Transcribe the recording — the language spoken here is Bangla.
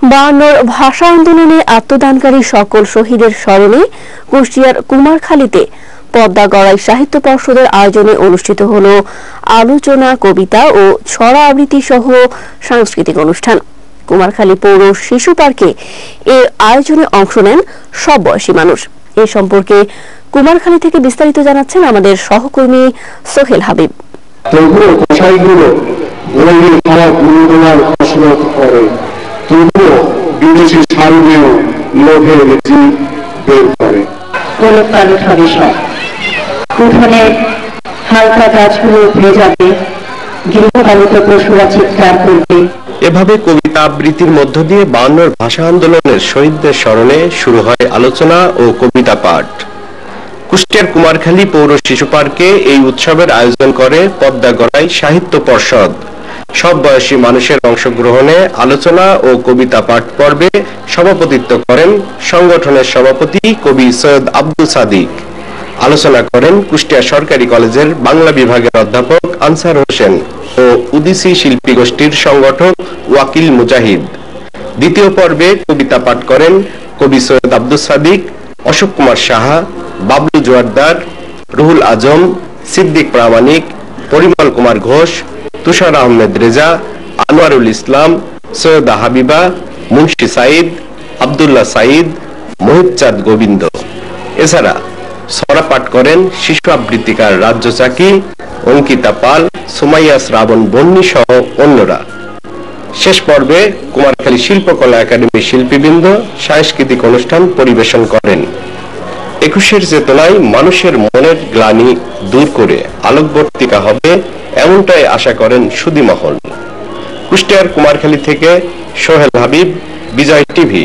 বায়ান্নর ভাষা আন্দোলনে আত্মদানকারী সকল শহীদের স্মরণে কুষ্টিয়ার কুমারখালীতে পদ্মা গড়াই সাহিত্য পর্ষদের আয়োজনে অনুষ্ঠিত হল আলোচনা, কবিতা ও ছড়া আবৃত্তি সহ সাংস্কৃতিক অনুষ্ঠান। কুমারখালী পৌর শিশু পার্কে এর আয়োজনে অংশ নেন সব বয়সী মানুষ। এ সম্পর্কে কুমারখালী থেকে বিস্তারিত জানাচ্ছেন আমাদের সহকর্মী সোহেল হাবিব। হালকা গাছগুলো ভেজাবে, গৃহপালিত পশুরা চিৎকার করবে। এভাবে কবিতা আবৃত্তির মধ্য দিয়ে 52 ভাষা আন্দোলনের শহীদদের স্মরণে শুরু হয় আলোচনা ও কবিতা পাঠ। কুষ্টিয়ার কুমারখালী পৌর শিশু পার্কে এই উৎসবের আয়োজন করে পদ্মা গড়াই সাহিত্য পর্ষদ। সব বয়সী মানুষের অংশগ্রহণে আলোচনা ও কবিতা পাঠ পর্বে সভাপতিত্ব করেন সংগঠনের সভাপতি কবি সৈয়দ আব্দুল সাদিক। আলোচনা করেন কুষ্টিয়া সরকারি কলেজের বাংলা বিভাগের অধ্যাপক আনসার হোসেন ও উদিসি শিল্পী গোষ্ঠীর সংগঠক ওয়াকিল মুজাহিদ। দ্বিতীয় পর্বে কবিতা পাঠ করেন কবি সৈয়দ আব্দুল সাদিক, অশোক কুমার সাহা, বাবলু জোয়ারদার, রুহুল আজম, সিদ্দিক প্রামাণিক, পরিমল কুমার ঘোষ, তুষার আহমেদ রেজা, আনোয়ারুল ইসলাম, সৈয়দা হাবিবা, মুন্সি সাইদ, আব্দুল্লাহ সাইদ, মোহিত চাঁদ গোবিন্দ। এছাড়া ছড়া পাঠ করেন শিশু আবৃত্তিকার রাজ্য চাকি, অঙ্কিতা পাল, সুমাইয়া শ্রাবণ বন্নি সহ অন্যরা। শেষ পর্বে কুমারখালী শিল্পকলা একাডেমির শিল্পীবৃন্দ সাংস্কৃতিক অনুষ্ঠান পরিবেশন করেন। 21-এর চেতনায় মানুষের মনের গ্লানি দূর করে আলোকবর্তিকা হবে, এমনটাই আশা করেন সুধী মহল। কুষ্টিয়ার কুমারখালী থেকে সোহেল হাবিব, বিজয় টিভি।